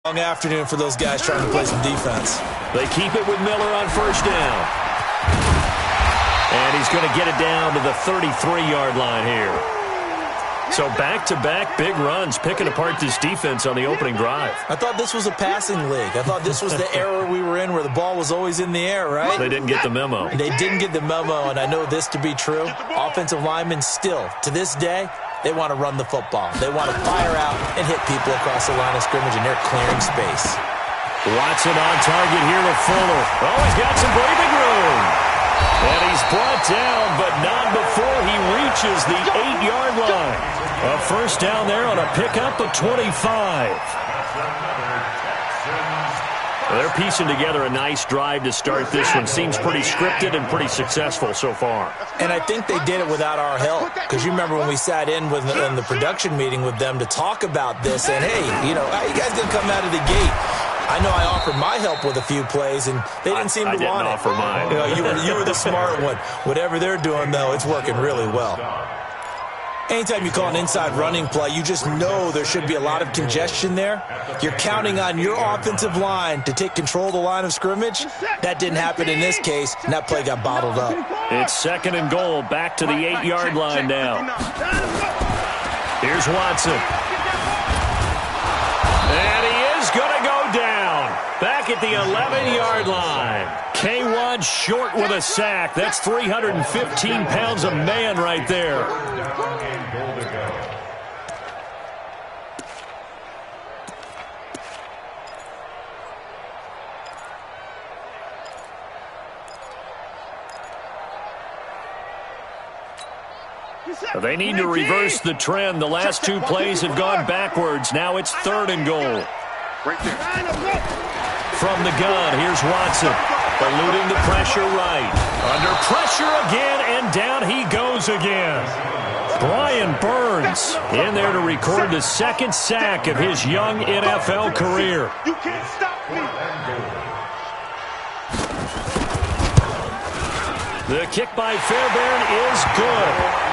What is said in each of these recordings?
Long afternoon for those guys trying to play some defense. They keep it with Miller on first down. And he's going to get it down to the 33-yard line here. So back-to-back big runs, picking apart this defense on the opening drive. I thought this was a passing league. I thought this was the era we were in where the ball was always in the air, right? They didn't get the memo. They didn't get the memo, and I know this to be true. Offensive linemen still, to this day, they want to run the football. They want to fire out and hit people across the line of scrimmage, and they're clearing space. Watson on target here with Fuller. Oh, he's got some breathing room. And he's brought down, but not before he reaches the 8-yard line. A first down there on a pickup of 25. Well, they're piecing together a nice drive to start this one. Seems pretty scripted and pretty successful so far. And I think they did it without our help. Because you remember when we sat in the production meeting with them to talk about this. And, hey, you know, how you guys going to come out of the gate? I know I offered my help with a few plays, and they didn't seem to want it. I didn't offer mine. You know, you were the smart one. Whatever they're doing, though, it's working really well. Anytime you call an inside running play, you just know there should be a lot of congestion there. You're counting on your offensive line to take control of the line of scrimmage. That didn't happen in this case, and that play got bottled up. It's 2nd and goal, back to the 8-yard line now. Here's Watson. And he is going to go down. Back at the 11-yard line. K1 short with a sack. That's 315 pounds of man right there. They need to reverse the trend. The last 2 plays have gone backwards. Now it's 3rd and goal. Right there. From the gun, here's Watson. Eluding the pressure right. Under pressure again, and down he goes again. Brian Burns in there to record the 2nd sack of his young NFL career. You can't stop me. The kick by Fairbairn is good.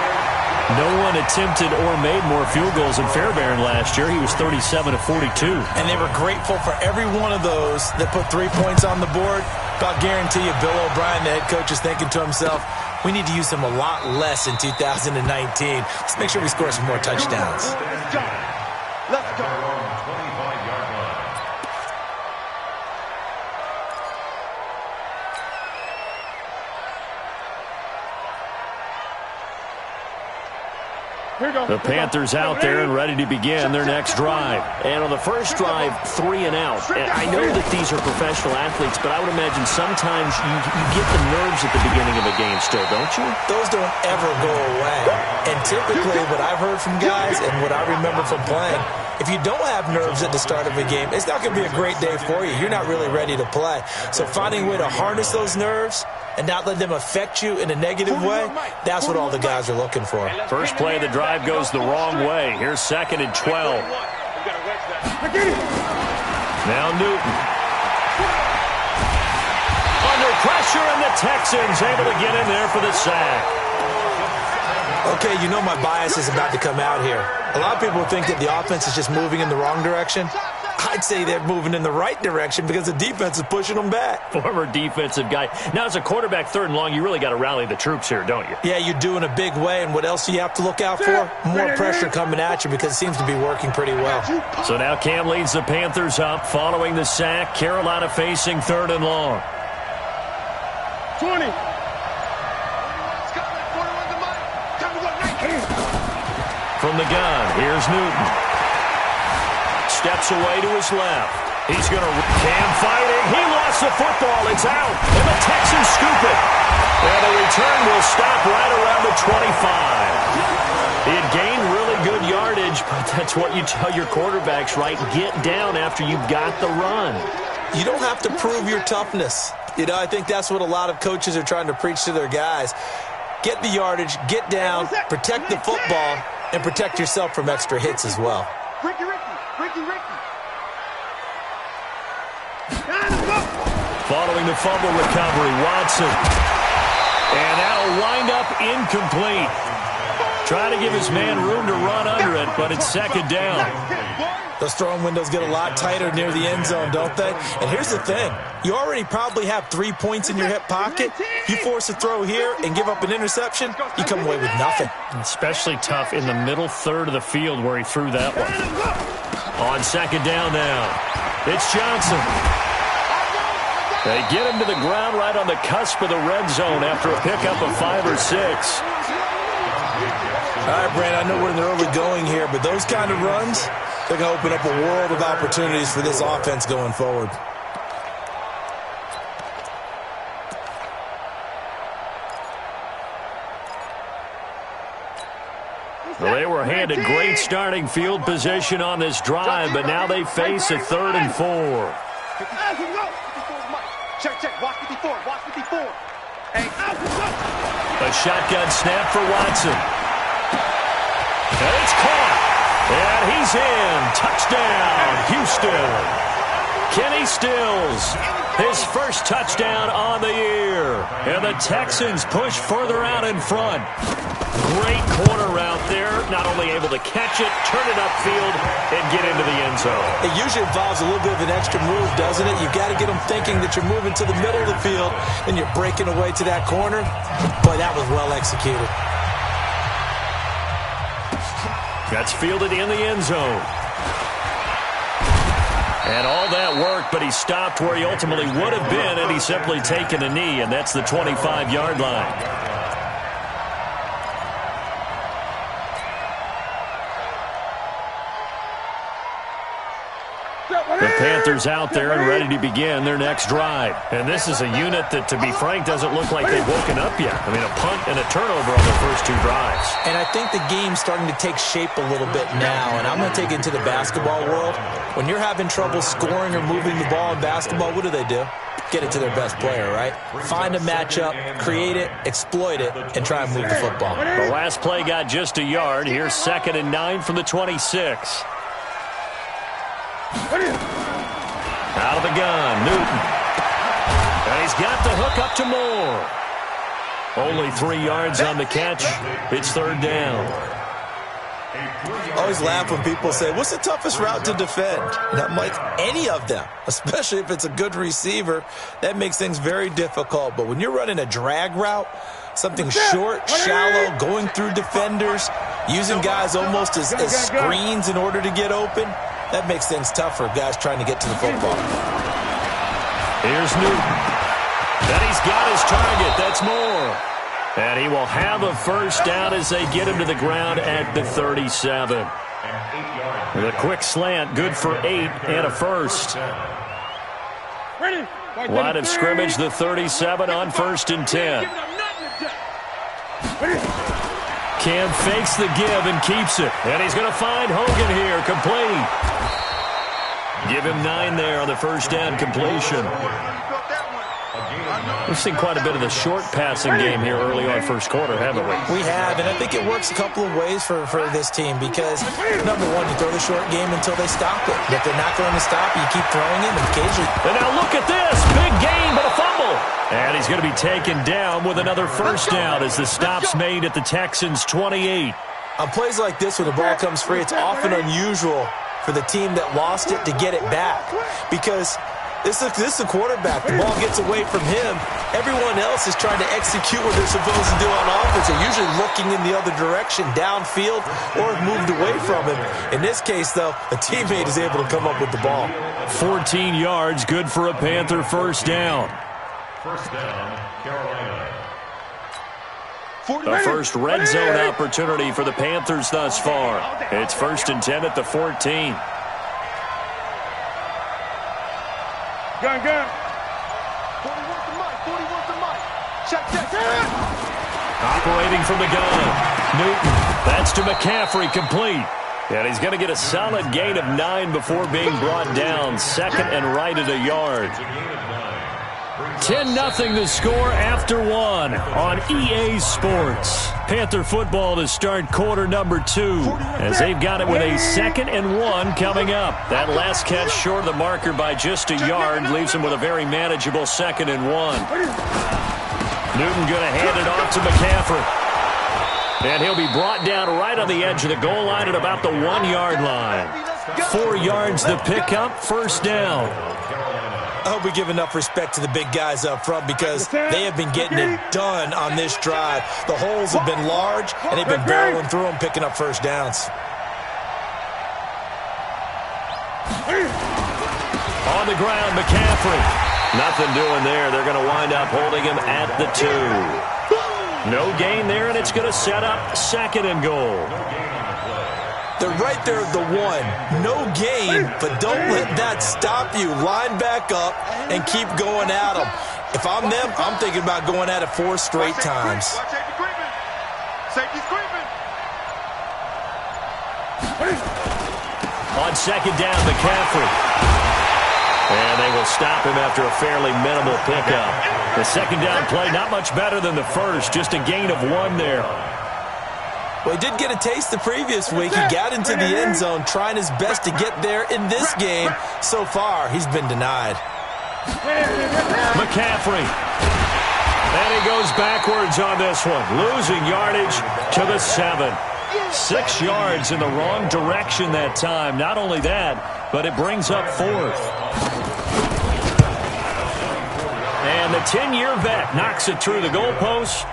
No one attempted or made more field goals than Fairbairn last year. He was 37 of 42. And they were grateful for every one of those that put 3 points on the board. I'll guarantee you Bill O'Brien, the head coach, is thinking to himself, we need to use him a lot less in 2019. Let's make sure we score some more touchdowns. Let's go. Let's go. The Panthers out there and ready to begin their next drive. And on the first drive, 3 and out. And I know that these are professional athletes, but I would imagine sometimes you get the nerves at the beginning of a game still, don't you? Those don't ever go away. And typically what I've heard from guys and what I remember from playing, if you don't have nerves at the start of a game, it's not going to be a great day for you. You're not really ready to play. So finding a way to harness those nerves and not let them affect you in a negative way, that's what all the guys are looking for. First play of the drive goes the wrong way. Here's 2nd and 12. Now Newton. Under pressure, and the Texans able to get in there for the sack. Okay, you know my bias is about to come out here. A lot of people think that the offense is just moving in the wrong direction. I'd say they're moving in the right direction because the defense is pushing them back. Former defensive guy. Now, as a quarterback, 3rd and long, you really got to rally the troops here, don't you? Yeah, you're doing a big way, and what else do you have to look out for? More pressure coming at you because it seems to be working pretty well. So now Cam leads the Panthers up following the sack. Carolina facing 3rd and long. 20. From the gun, here's Newton. Steps away to his left. He's going to Cam fighting. He lost the football. It's out. And the Texans scoop it. And the return will stop right around the 25. He had gained really good yardage, but that's what you tell your quarterbacks, right? Get down after you've got the run. You don't have to prove your toughness. You know, I think that's what a lot of coaches are trying to preach to their guys. Get the yardage, get down, protect the football, and protect yourself from extra hits as well. Ricky. Following the fumble recovery, Watson. And that'll wind up incomplete. Trying to give his man room to run under it, but it's 2nd down. Those throwing windows get a lot tighter near the end zone, don't they? And here's the thing. You already probably have 3 points in your hip pocket. You force a throw here and give up an interception, you come away with nothing. Especially tough in the middle third of the field where he threw that one. On second down now, it's Johnson. They get him to the ground right on the cusp of the red zone after a pickup of 5 or 6. All right, Brand, I know where they're overgoing here, but those kind of runs, they're going to open up a world of opportunities for this offense going forward. Well, they were handed great starting field position on this drive, but now they face a 3rd and 4. Check. Watch 54. Hey, A shotgun snap for Watson. And it's caught. And he's in. Touchdown, Houston. Kenny Stills, his first touchdown on the year. And the Texans push further out in front. Great corner route there. Not only able to catch it, turn it upfield, and get into the end zone. It usually involves a little bit of an extra move, doesn't it? You've got to get them thinking that you're moving to the middle of the field, and you're breaking away to that corner. Boy, that was well executed. That's fielded in the end zone. And all that work, but he stopped where he ultimately would have been, and he's simply taken a knee, and that's the 25-yard line. The Panthers out there and ready to begin their next drive. And this is a unit that, to be frank, doesn't look like they've woken up yet. I mean, a punt and a turnover on their first 2 drives. And I think the game's starting to take shape a little bit now. And I'm going to take it into the basketball world. When you're having trouble scoring or moving the ball in basketball, what do? Get it to their best player, right? Find a matchup, create it, exploit it, and try and move the football. The last play got just a yard. Here's 2nd and 9 from the 26. Out of the gun, Newton. And he's got the hook up to Moore. Only 3 yards on the catch. It's 3rd down. I always laugh when people say, what's the toughest route to defend? And I'm like, any of them, especially if it's a good receiver. That makes things very difficult. But when you're running a drag route, something short, shallow, going through defenders, using guys almost as screens in order to get open, that makes things tough for guys trying to get to the football. Here's Newton. And he's got his target. That's Moore. And he will have a first down as they get him to the ground at the 37. With a quick slant, good for 8 and a first. Line of scrimmage, the 37 on 1st and 10. Cam fakes the give and keeps it. And he's going to find Hogan here, complete. Give him 9 there on the first down completion. We've seen quite a bit of the short passing game here early on first quarter, haven't we? We have, and I think it works a couple of ways for this team because, number one, you throw the short game until they stop it. If they're not going to stop, you keep throwing it, and occasionally. And now look at this. Big gain, but a fumble. And he's going to be taken down with another first down as the stop's made at the Texans' 28. On plays like this, when the ball comes free, it's often unusual for the team that lost it to get it back because this is the quarterback. The ball gets away from him. Everyone else is trying to execute what they're supposed to do on offense. They're usually looking in the other direction, downfield, or have moved away from him. In this case, though, a teammate is able to come up with the ball. 14 yards, good for a Panther first down. First down, Carolina. The first red zone opportunity for the Panthers thus far. It's 1st and 10 at the 14. Gun. 41 to Mike. 41 to Mike. Check. Operating from the gun. Newton. That's to McCaffrey, complete. And he's going to get a solid gain of 9 before being brought down. 2nd and right at a yard. 10-0 the score after 1 on EA Sports. Panther football to start quarter number 2 as they've got it with a 2nd and 1 coming up. That last catch short of the marker by just a yard leaves him with a very manageable 2nd and 1. Newton going to hand it off to McCaffrey. And he'll be brought down right on the edge of the goal line at about the 1-yard line. 4 yards the pickup, first down. I hope we give enough respect to the big guys up front because they have been getting it done on this drive. The holes have been large, and they've been barreling through them, picking up first downs. On the ground, McCaffrey. Nothing doing there. They're going to wind up holding him at the 2. No gain there, and it's going to set up second and goal. They're right there at the 1. No gain, but don't let that stop you. Line back up and keep going at them. If I'm them, I'm thinking about going at it 4 straight times. Safety's creeping. On second down, McCaffrey. And they will stop him after a fairly minimal pickup. The second down play, not much better than the first, just a gain of 1 there. Well, he did get a taste the previous week. He got into the end zone trying his best to get there in this game. So far, he's been denied. McCaffrey. And he goes backwards on this one, losing yardage to the 7. 6 yards in the wrong direction that time. Not only that, but it brings up 4th. And the 10-year vet knocks it through the goalpost.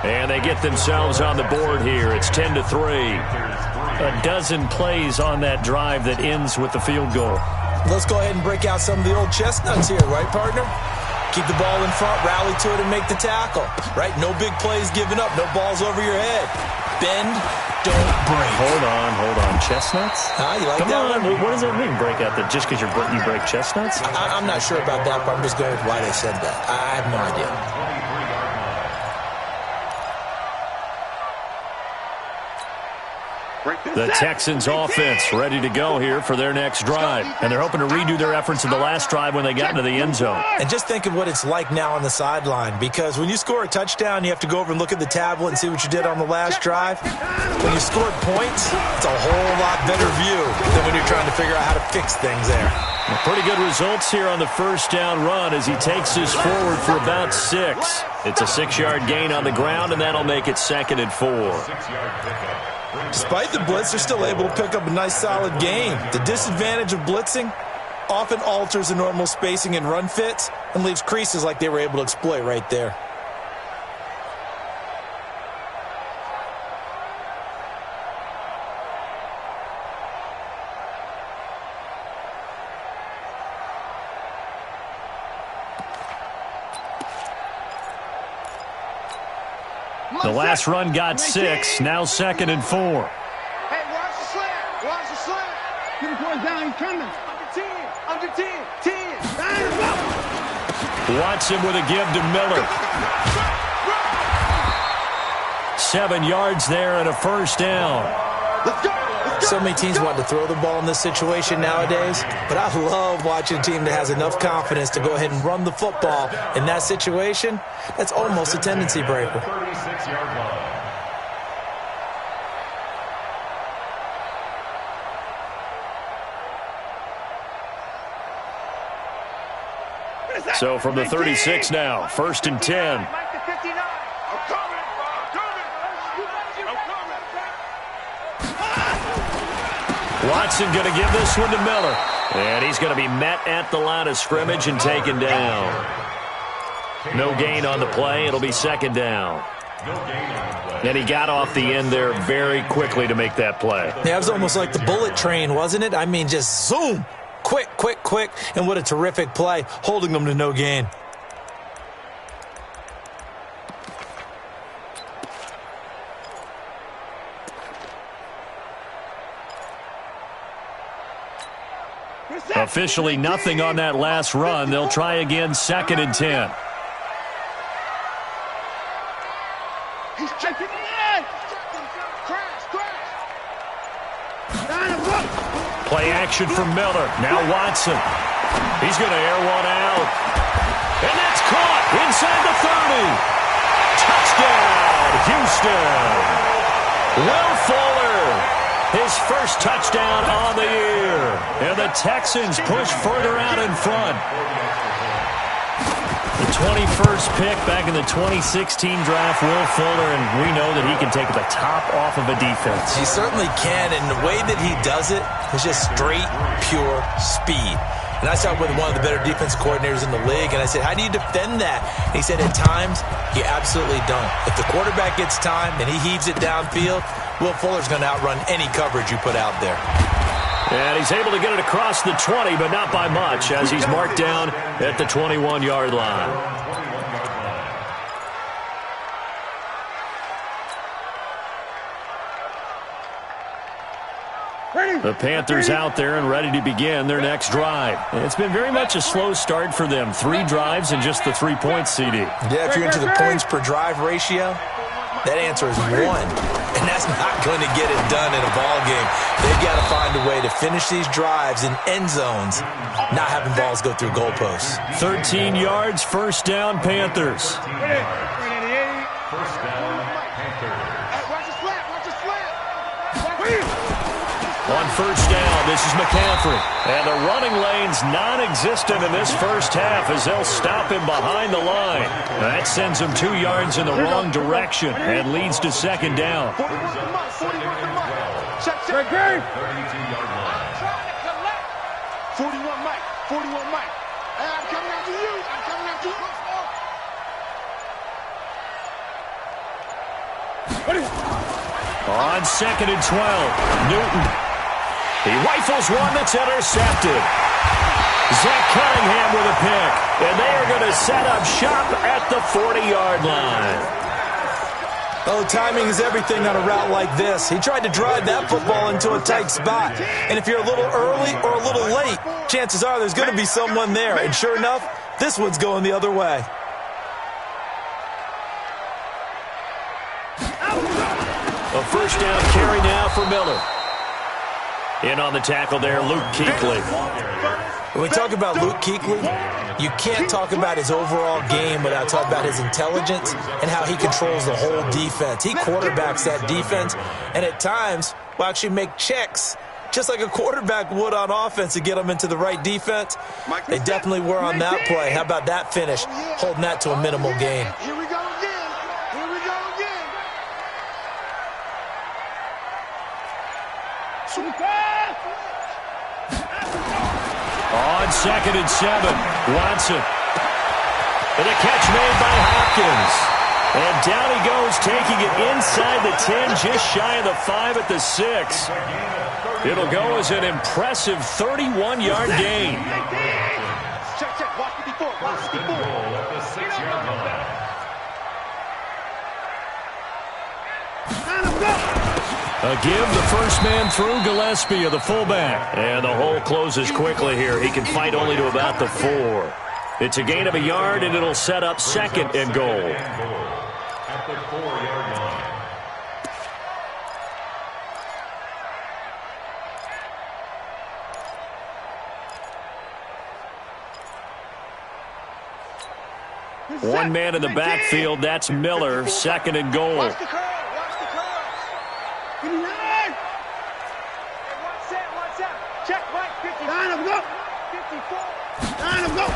And they get themselves on the board here. It's 10-3. A dozen plays on that drive that ends with the field goal. Let's go ahead and break out some of the old chestnuts here, right, partner? Keep the ball in front, rally to it, and make the tackle, right? No big plays given up, no balls over your head. Bend, don't break. Hold on. Chestnuts? You like Come that on. one? What does that mean, break out? That just because you break chestnuts? I'm not sure about that, but I'm just going with why they said that. I have no idea. The Texans offense ready to go here for their next drive. And they're hoping to redo their efforts in the last drive when they got into the end zone. And just think of what it's like now on the sideline, because when you score a touchdown, you have to go over and look at the tablet and see what you did on the last drive. When you scored points, it's a whole lot better view than when you're trying to figure out how to fix things there. Pretty good results here on the first down run as he takes this forward for about 6. It's a 6-yard gain on the ground, and that'll make it 2nd and 4. Despite the blitz, they're still able to pick up a nice, solid gain. The disadvantage of blitzing often alters the normal spacing and run fits and leaves creases like they were able to exploit right there. The last run got 6, now 2nd and 4. Hey, watch the slant. Watch the slant. Get the boy down. He's coming. Under 10. 10. Watson with a give to Miller. 7 yards there and a first down. Let's go. So many teams want to throw the ball in this situation nowadays, but I love watching a team that has enough confidence to go ahead and run the football. In that situation, that's almost a tendency breaker. 36-yard line. So from the 36 now, 1st and 10. Watson going to give this one to Miller. And he's going to be met at the line of scrimmage and taken down. No gain on the play. It'll be 2nd down. And he got off the end there very quickly to make that play. Yeah, it was almost like the bullet train, wasn't it? I mean, just zoom. Quick. And what a terrific play, holding them to no gain. Officially nothing on that last run. They'll try again, 2nd and 10. He's checking in. Crash. Play action from Miller. Now Watson. He's going to air one out. And that's caught inside the 30. Touchdown, Houston. Will Fuller. His first touchdown on the year. And the Texans push further out in front. The 21st pick back in the 2016 draft, Will Fuller, and we know that he can take the top off of a defense. He certainly can, and the way that he does it is just straight, pure speed. And I talked with one of the better defense coordinators in the league, and I said, how do you defend that? And he said, at times, you absolutely don't. If the quarterback gets time and he heaves it downfield, Will Fuller's going to outrun any coverage you put out there. And he's able to get it across the 20, but not by much, as he's marked down at the 21-yard line. The Panthers out there and ready to begin their next drive. It's been very much a slow start for them. 3 drives and just the 3 points, CD. Yeah, if you're into the points per drive ratio, that answer is 1. And that's not going to get it done in a ball game. They've got to find a way to finish these drives in end zones, not having balls go through goalposts. 13 yards, first down, Panthers. First down, Panthers. Watch the slant, watch the slant. On first down, this is McCaffrey. And the running lane's non-existent in this first half as they'll stop him behind the line. That sends him 2 yards in the wrong direction and leads to second down. 41 Mike, 41 Mike. Hey, I'm coming after you. I'm coming after you. On second and 12, Newton. He rifles one that's intercepted. Zach Cunningham with a pick. And they are going to set up shop at the 40-yard line. Oh, timing is everything on a route like this. He tried to drive that football into a tight spot. And if you're a little early or a little late, chances are there's going to be someone there. And sure enough, this one's going the other way. A first down carry now for Miller. In on the tackle there, Luke Kuechly. When we talk about Luke Kuechly, you can't talk about his overall game without talking about his intelligence and how he controls the whole defense. He quarterbacks that defense, and at times will actually make checks, just like a quarterback would on offense to get them into the right defense. They definitely were on that play. How about that finish, holding that to a minimal gain? Here we go again. Here we go again. On second and 7, Watson. And a catch made by Hopkins. And down he goes, taking it inside the 10, just shy of the 5 at the 6. It'll go as an impressive 31-yard gain. Check, check. Watch 54. Watch 54. At the 6-yard line. A give, the first man through, Gillespie of the fullback. And the hole closes quickly here. He can fight only to about the 4. It's a gain of a yard, and it'll set up second and goal. At the 4-yard line. One man in the backfield, that's Miller, second and goal. Watch the curl. Watch the curl. Give me 9. Hey, watch that. Watch that. Check right. 50. 9 of them. 54. 9 of them.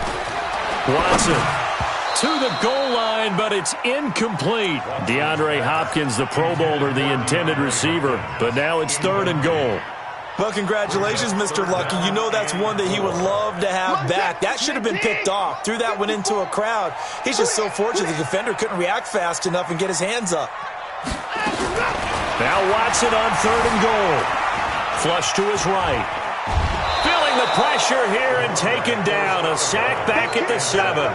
Watson to the goal line, but it's incomplete. DeAndre Hopkins, the Pro Bowler, the intended receiver. But now it's third and goal. Well, congratulations, Mr. Lucky. You know that's one that he would love to have back. That should have been picked off. Threw that one into a crowd. He's just so fortunate the defender couldn't react fast enough and get his hands up. Now Watson on third and goal. Flush to his right. Feeling the pressure here and taken down. A sack back at the 7.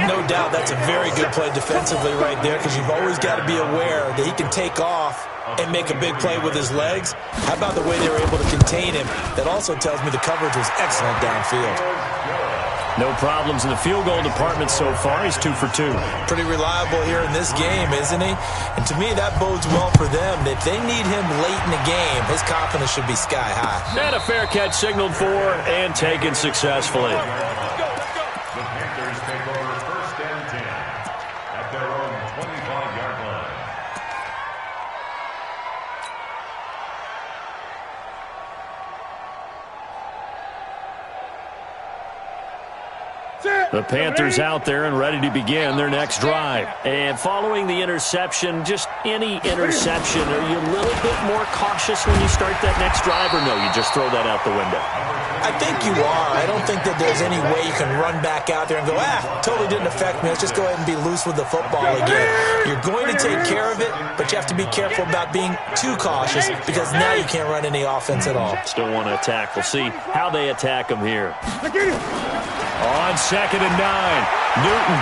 No doubt that's a very good play defensively right there, because you've always got to be aware that he can take off and make a big play with his legs. How about the way they were able to contain him? That also tells me the coverage was excellent downfield. No problems in the field goal department so far. He's 2 for 2. Pretty reliable here in this game, isn't he? And to me, that bodes well for them. If they need him late in the game, his confidence should be sky high. And a fair catch signaled for and taken successfully. The Panthers take over first and 10 at their own 25-yard line. The Panthers out there and ready to begin their next drive. And following the interception, just any interception, are you a little bit more cautious when you start that next drive, or no, you just throw that out the window? I think you are. I don't think that there's any way you can run back out there and go, totally didn't affect me. Let's just go ahead and be loose with the football again. You're going to take care of it, but you have to be careful about being too cautious because now you can't run any offense at all. Still want to attack. We'll see how they attack them here. On 2nd and 9, Newton.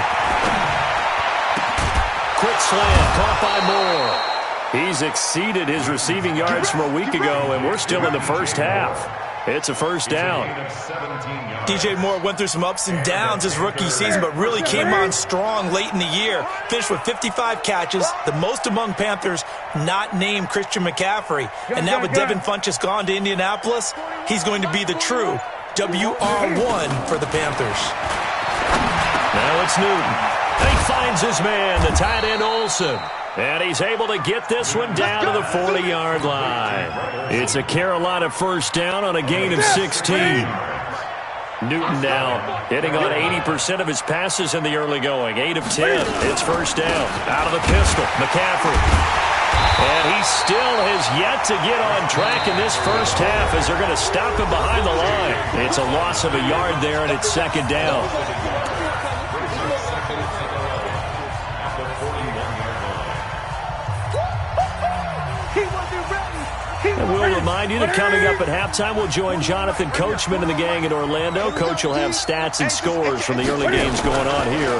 Quick slam, caught by Moore. He's exceeded his receiving yards from a week ago, and we're still in the first half. It's a first down. DJ Moore went through some ups and downs his rookie season, but really came on strong late in the year. Finished with 55 catches, the most among Panthers not named Christian McCaffrey. And now with Devin Funchess gone to Indianapolis, he's going to be the true WR1 for the Panthers. Now it's Newton. He finds his man, the tight end Olsen. And he's able to get this one down to the 40-yard line. It's a Carolina first down on a gain of 16. Newton now hitting on 80% of his passes in the early going. 8 of 10. It's first down. Out of the pistol, McCaffrey. And he still has yet to get on track in this first half as they're going to stop him behind the line. It's a loss of a yard there, and it's second down. And we'll remind you that coming up at halftime, we'll join Jonathan Coachman and the gang in Orlando. Coach will have stats and scores from the early games going on here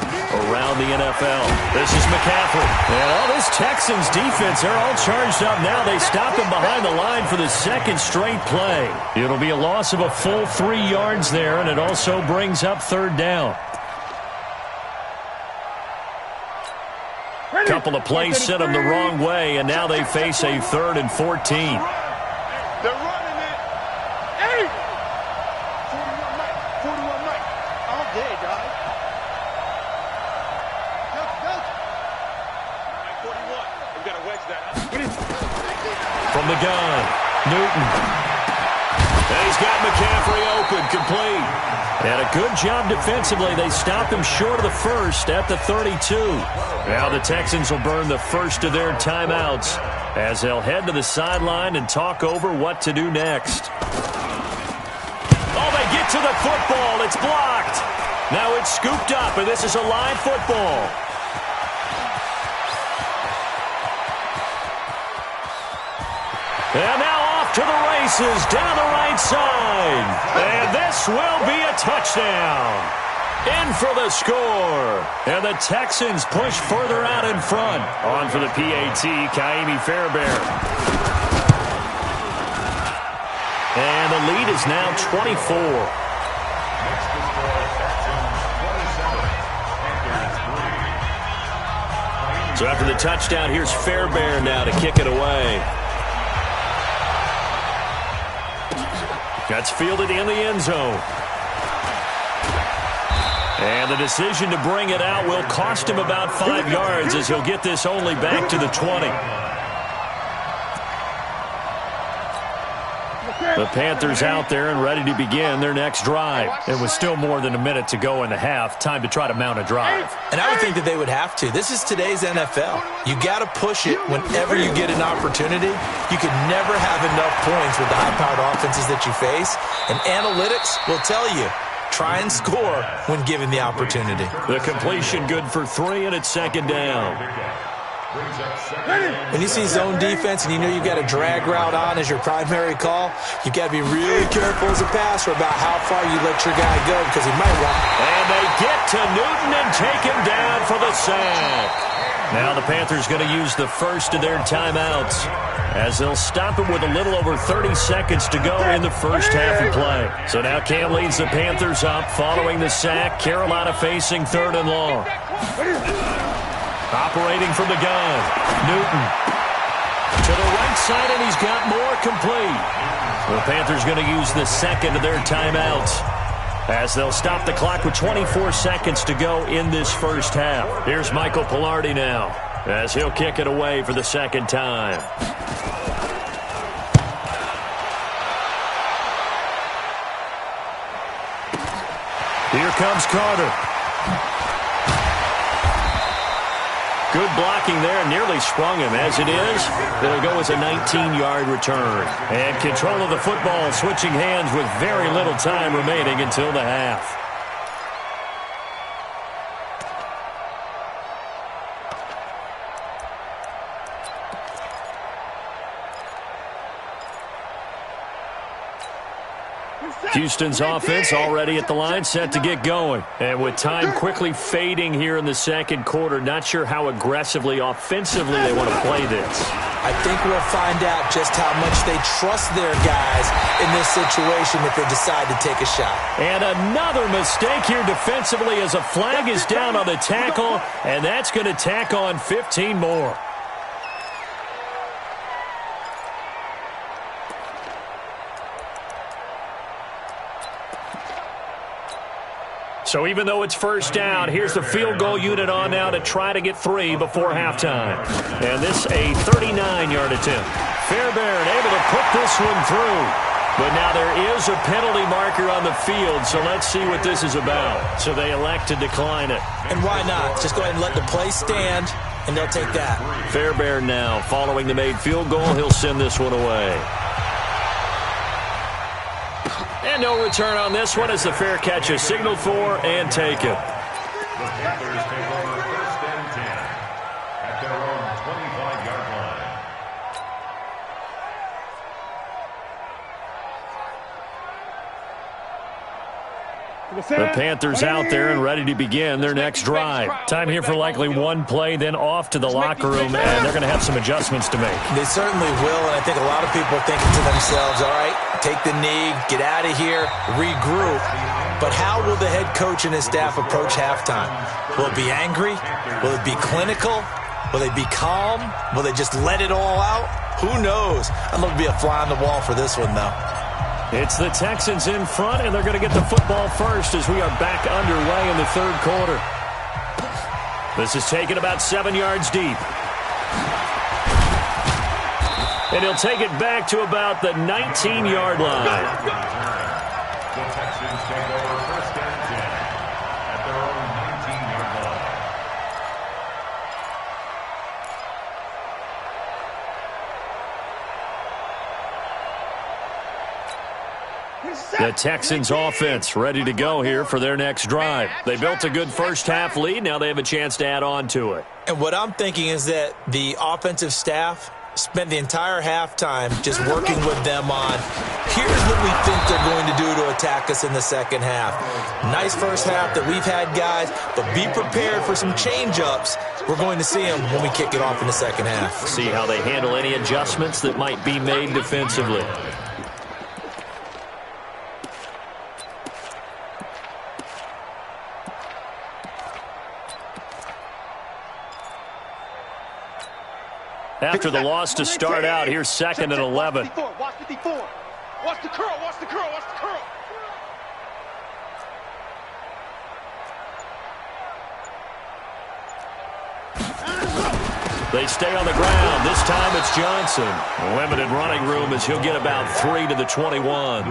around the NFL. This is McCaffrey. And all this Texans defense, they're all charged up now. They stop him behind the line for the second straight play. It'll be a loss of a full 3 yards there, and it also brings up third down. A couple of plays sent them the wrong way, and now they face a 3rd and 14. They're running it. Hey! 41 Mike. 41 Mike. All day, dog. Go. 41. We've got to wedge that. From the gun, Newton. And he's got McCaffrey open, complete. And a good job defensively. They stopped him short of the first at the 32. Now the Texans will burn the first of their timeouts as they'll head to the sideline and talk over what to do next. Oh, they get to the football. It's blocked. Now it's scooped up, and this is a live football. And now off to the races down the right side. And this will be a touchdown. In for the score. And the Texans push further out in front. On for the PAT, Kaimi Fairbairn. And the lead is now 24. So after the touchdown, here's Fairbairn now to kick it away. That's fielded in the end zone. And the decision to bring it out will cost him about 5 yards as he'll get this only back to the 20. The Panthers out there and ready to begin their next drive. It was still more than a minute to go in the half. Time to try to mount a drive. And I would think that they would have to. This is today's NFL. You got to push it whenever you get an opportunity. You can never have enough points with the high-powered offenses that you face. And analytics will tell you, try and score when given the opportunity. The completion good for 3, and it's second down. When you see zone defense and you know you've got a drag route on as your primary call, you've got to be really careful as a passer about how far you let your guy go because he might run. And they get to Newton and take him down for the sack. Now the Panthers going to use the first of their timeouts as they'll stop him with a little over 30 seconds to go in the first half of play. So now Cam leads the Panthers up following the sack. Carolina facing 3rd and long. Operating from the gun, Newton. To the right side, and he's got more complete. The Panthers going to use the second of their timeouts as they'll stop the clock with 24 seconds to go in this first half. Here's Michael Pilardi now as he'll kick it away for the second time. Here comes Carter. Good blocking there, nearly sprung him. As it is, it'll go as a 19-yard return. And control of the football, switching hands with very little time remaining until the half. Houston's offense already at the line, set to get going. And with time quickly fading here in the second quarter, not sure how aggressively, offensively they want to play this. I think we'll find out just how much they trust their guys in this situation if they decide to take a shot. And another mistake here defensively as a flag is down on the tackle, and that's going to tack on 15 more. So even though it's first down, here's the field goal unit on now to try to get 3 before halftime. And this a 39-yard attempt. Fairbairn able to put this one through. But now there is a penalty marker on the field, so let's see what this is about. So they elect to decline it. And why not? Just go ahead and let the play stand, and they'll take that. Fairbairn now, following the made field goal, he'll send this one away. And no return on this one as the fair catch is signaled for and taken. The Panthers take over first and 10 at their own 25-yard line. The Panthers out there and ready to begin their next drive. Time here for likely one play, then off to the locker room, and they're going to have some adjustments to make. They certainly will, and I think a lot of people are thinking to themselves, all right, take the knee, get out of here, regroup. But how will the head coach and his staff approach halftime? Will it be angry? Will it be clinical? Will they be calm? Will they just let it all out? Who knows? I'd love to be a fly on the wall for this one, though. It's the Texans in front, and they're going to get the football first as we are back underway in the third quarter. This is taken about 7 yards deep. And he'll take it back to about the 19-yard line. The Texans take over first and 10 at their own 19-yard line. The Texans offense ready to go here for their next drive. They built a good first half lead. Now they have a chance to add on to it. And what I'm thinking is that the offensive staff spent the entire halftime just working with them on, here's what we think they're going to do to attack us in the second half. Nice first half that we've had, guys, but be prepared for some change-ups. We're going to see them when we kick it off in the second half. See how they handle any adjustments that might be made defensively. After the loss to start out, here's second and 11. Watch 54. Watch the curl. Watch the curl. Watch the curl. They stay on the ground. This time it's Johnson. Limited running room as he'll get about 3 to the 21.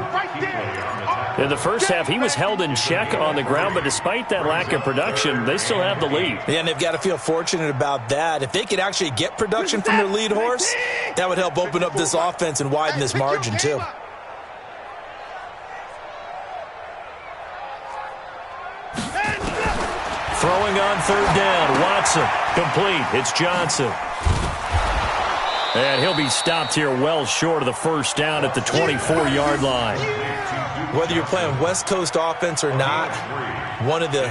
In the first half, he was held in check on the ground, but despite that lack of production, they still have the lead. Yeah, and they've got to feel fortunate about that. If they could actually get production from their lead horse, that would help open up this offense and widen this margin, too. Throwing on third down, Watson. Complete. It's Johnson. And he'll be stopped here well short of the first down at the 24-yard line. Whether you're playing West Coast offense or not, one of the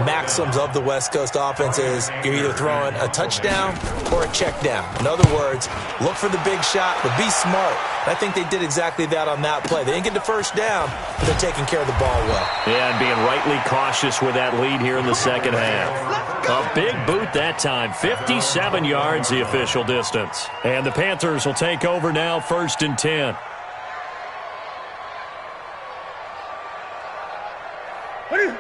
maxims of the West Coast offense is you're either throwing a touchdown or a check down. In other words, look for the big shot, but be smart. And I think they did exactly that on that play. They didn't get the first down, but they're taking care of the ball well. Yeah, and being rightly cautious with that lead here in the second half. A big boot that time. 57 yards, the official distance. And the Panthers will take over now, first and 10.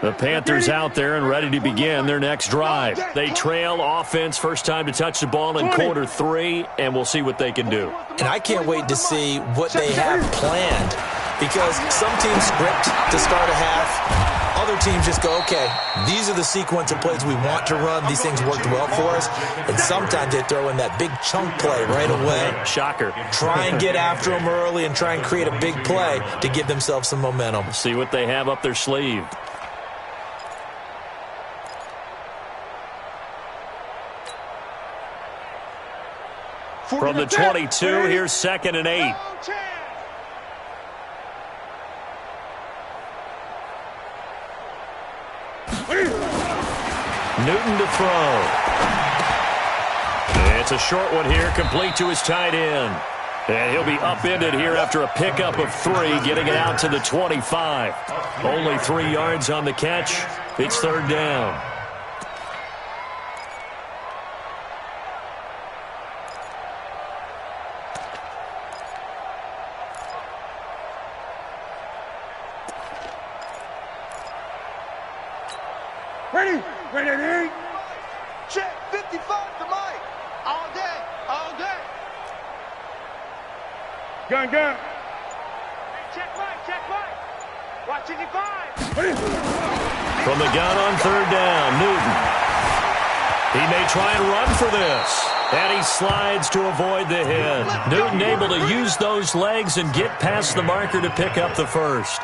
The Panthers out there and ready to begin their next drive. They trail offense, first time to touch the ball in quarter 3, and we'll see what they can do. And I can't wait to see what they have planned, because some teams script to start a half. Other other teams just go, okay, these are the sequence of plays we want to run. These things worked well for us. And sometimes they throw in that big chunk play right away. Shocker. Try and get after them early and try and create a big play to give themselves some momentum. See what they have up their sleeve. From the 22, here's 2nd and 8. Newton to throw. It's a short one here, complete to his tight end. And he'll be upended here after a pickup of 3, getting it out to the 25. Only 3 yards on the catch. It's 3rd down. Ready? Check 55 to Mike. All day. Gun. Check Mike. Watch 55. From the gun on 3rd down, Newton. He may try and run for this. And he slides to avoid the hit. Newton able to use those legs and get past the marker to pick up the first.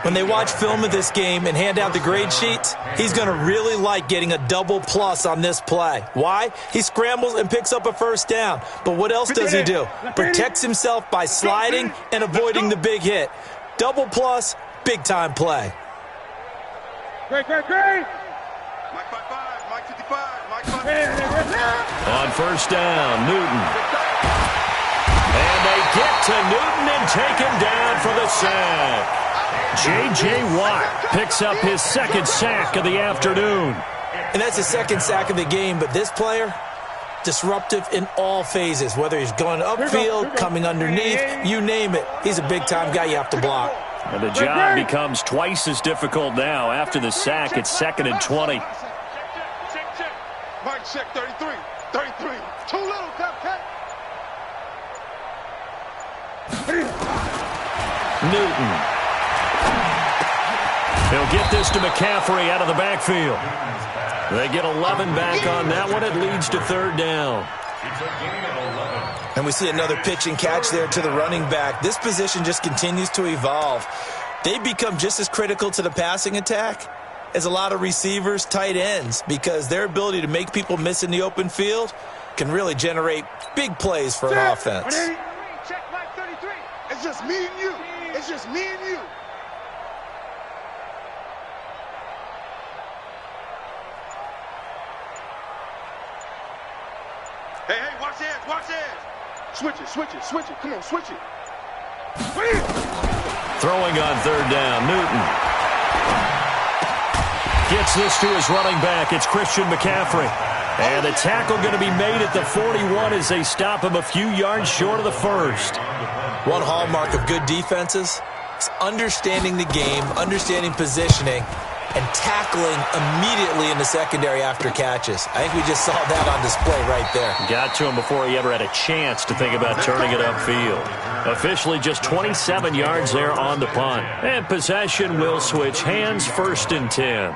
When they watch film of this game and hand out the grade sheets, he's going to really like getting a double plus on this play. Why? He scrambles and picks up a 1st down. But what else does he do? Protects himself by sliding and avoiding the big hit. Double plus, big-time play. Great. Mike 55, Mike 55, Mike 55. On 1st down, Newton. And they get to Newton and take him down for the sack. J.J. Watt picks up his 2nd sack of the afternoon. And that's his 2nd sack of the game, but this player, disruptive in all phases, whether he's going upfield, coming underneath, you name it. He's a big-time guy you have to block. And the job becomes twice as difficult now. After the sack, it's 2nd and 20. Mike, check 33. Too little, Cupcake. Newton. He'll get this to McCaffrey out of the backfield. They get 11 back on that one. It leads to 3rd down. And we see another pitch and catch there to the running back. This position just continues to evolve. They become just as critical to the passing attack as a lot of receivers, tight ends, because their ability to make people miss in the open field can really generate big plays for an offense. Check Mike 33. It's just me and you. Hey, watch this. Switch it. Come on, switch it. Throwing on 3rd down, Newton. Gets this to his running back. It's Christian McCaffrey. And the tackle going to be made at the 41 as they stop him a few yards short of the 1st. One hallmark of good defenses is understanding the game, understanding positioning, and tackling immediately in the secondary after catches. I think we just saw that on display right there. Got to him before he ever had a chance to think about turning it upfield. Officially just 27 yards there on the punt. And possession will switch hands, 1st and 10.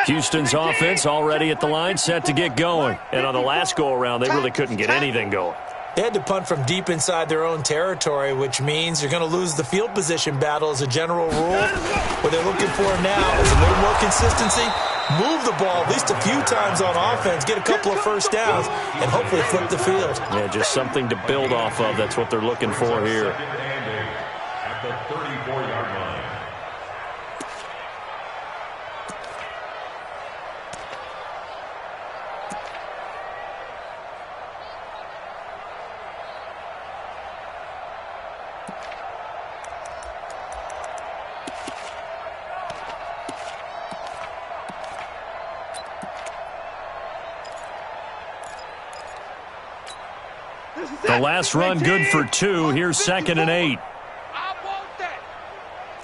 Houston's offense already at the line, set to get going. And on the last go-around, they really couldn't get anything going. They had to punt from deep inside their own territory, which means you're going to lose the field position battle as a general rule. What they're looking for now is a little more consistency, move the ball at least a few times on offense, get a couple of 1st downs, and hopefully flip the field. Yeah, just something to build off of. That's what they're looking for here. At the 34-yard line. The last run good for 2. Here's 2nd and 8. I want that.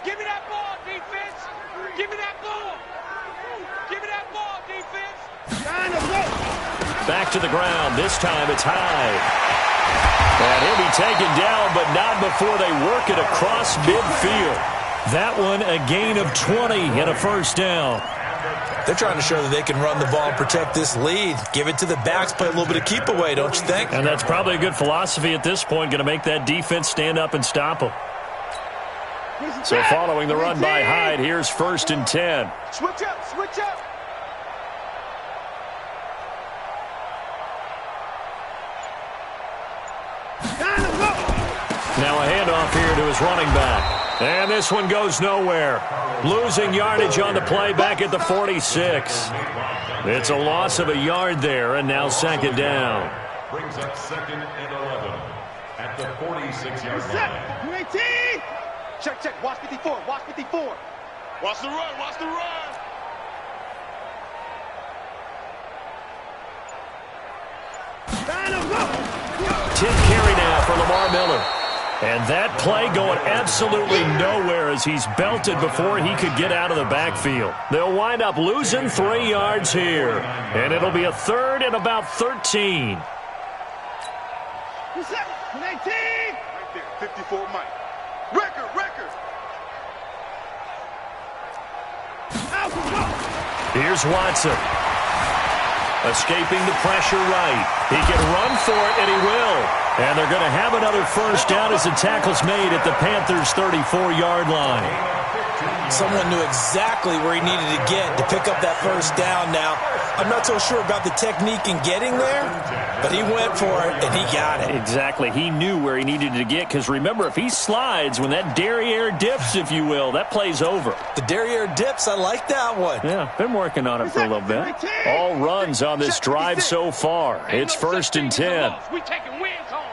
Give me that ball, defense. Give me that ball. Give me that ball, defense. Back to the ground. This time it's high. And he'll be taken down, but not before they work it across midfield. That one a gain of 20 and a first down. They're trying to show that they can run the ball and protect this lead. Give it to the backs, play a little bit of keep away, don't you think? And that's probably a good philosophy at this point, going to make that defense stand up and stop them. So following the run by Hyde, here's 1st and 10. Switch up, switch up. Now a handoff here to his running back. And this one goes nowhere. Losing yardage on the play back at the 46. It's a loss of a yard there, and now 2nd down. Brings up 2nd and 11 at the 46-yard line. Check, check. Watch 54. Watch 54. Watch the run. Watch the run. Tip carry now for Lamar Miller. And that play going absolutely nowhere as he's belted before he could get out of the backfield. They'll wind up losing 3 yards here. And it'll be a 3rd and about 13. Right there, 54 Mike. Record. Here's Watson. Escaping the pressure right. He can run for it, and he will. And they're going to have another first down as the tackle's made at the Panthers' 34-yard line. Someone knew exactly where he needed to get to pick up that first down now. I'm not so sure about the technique in getting there, but he went for it, and he got it. Exactly. He knew where he needed to get, because remember, if he slides, when that derriere dips, if you will, that play's over. The derriere dips, I like that one. Yeah, been working on it for a little bit. All runs on this drive so far. It's 1st and 10. We taking wins home.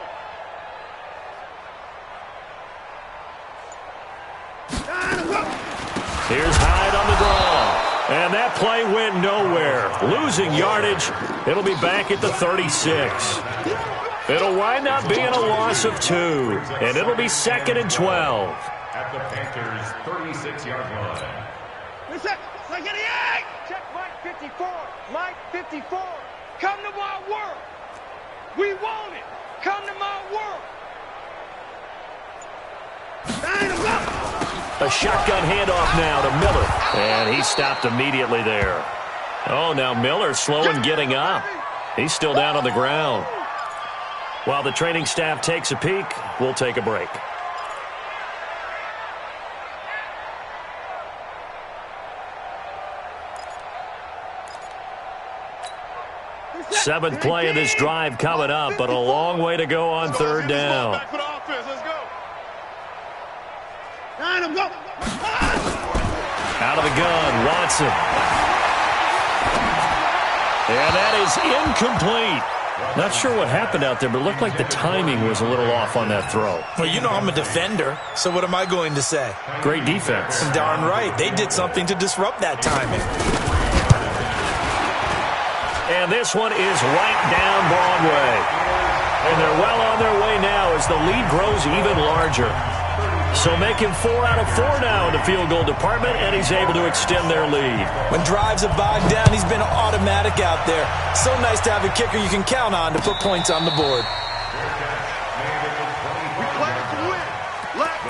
Here's Hyde on the draw. And that play went nowhere. Losing yardage. It'll be back at the 36. It'll wind up being a loss of 2. And it'll be 2nd and 12. At the Panthers' 36-yard line. Check Mike 54. Mike 54. Come to my work. We want it. Come to my work. A shotgun handoff now to Miller. And he stopped immediately there. Oh, now Miller slow in getting up. He's still down on the ground. While the training staff takes a peek, we'll take a break. Seventh play of this drive coming up, but a long way to go on 3rd down. Out of the gun, Watson. And that is incomplete. Not sure what happened out there, but it looked like the timing was a little off on that throw. Well, you know I'm a defender, so what am I going to say? Great defense. Darn right. They did something to disrupt that timing. And this one is right down Broadway. And they're well on their way now as the lead grows even larger. So making 4 out of 4 now in the field goal department, and he's able to extend their lead. When drives have bogged down, he's been automatic out there. So nice to have a kicker you can count on to put points on the board. We play to win. Let's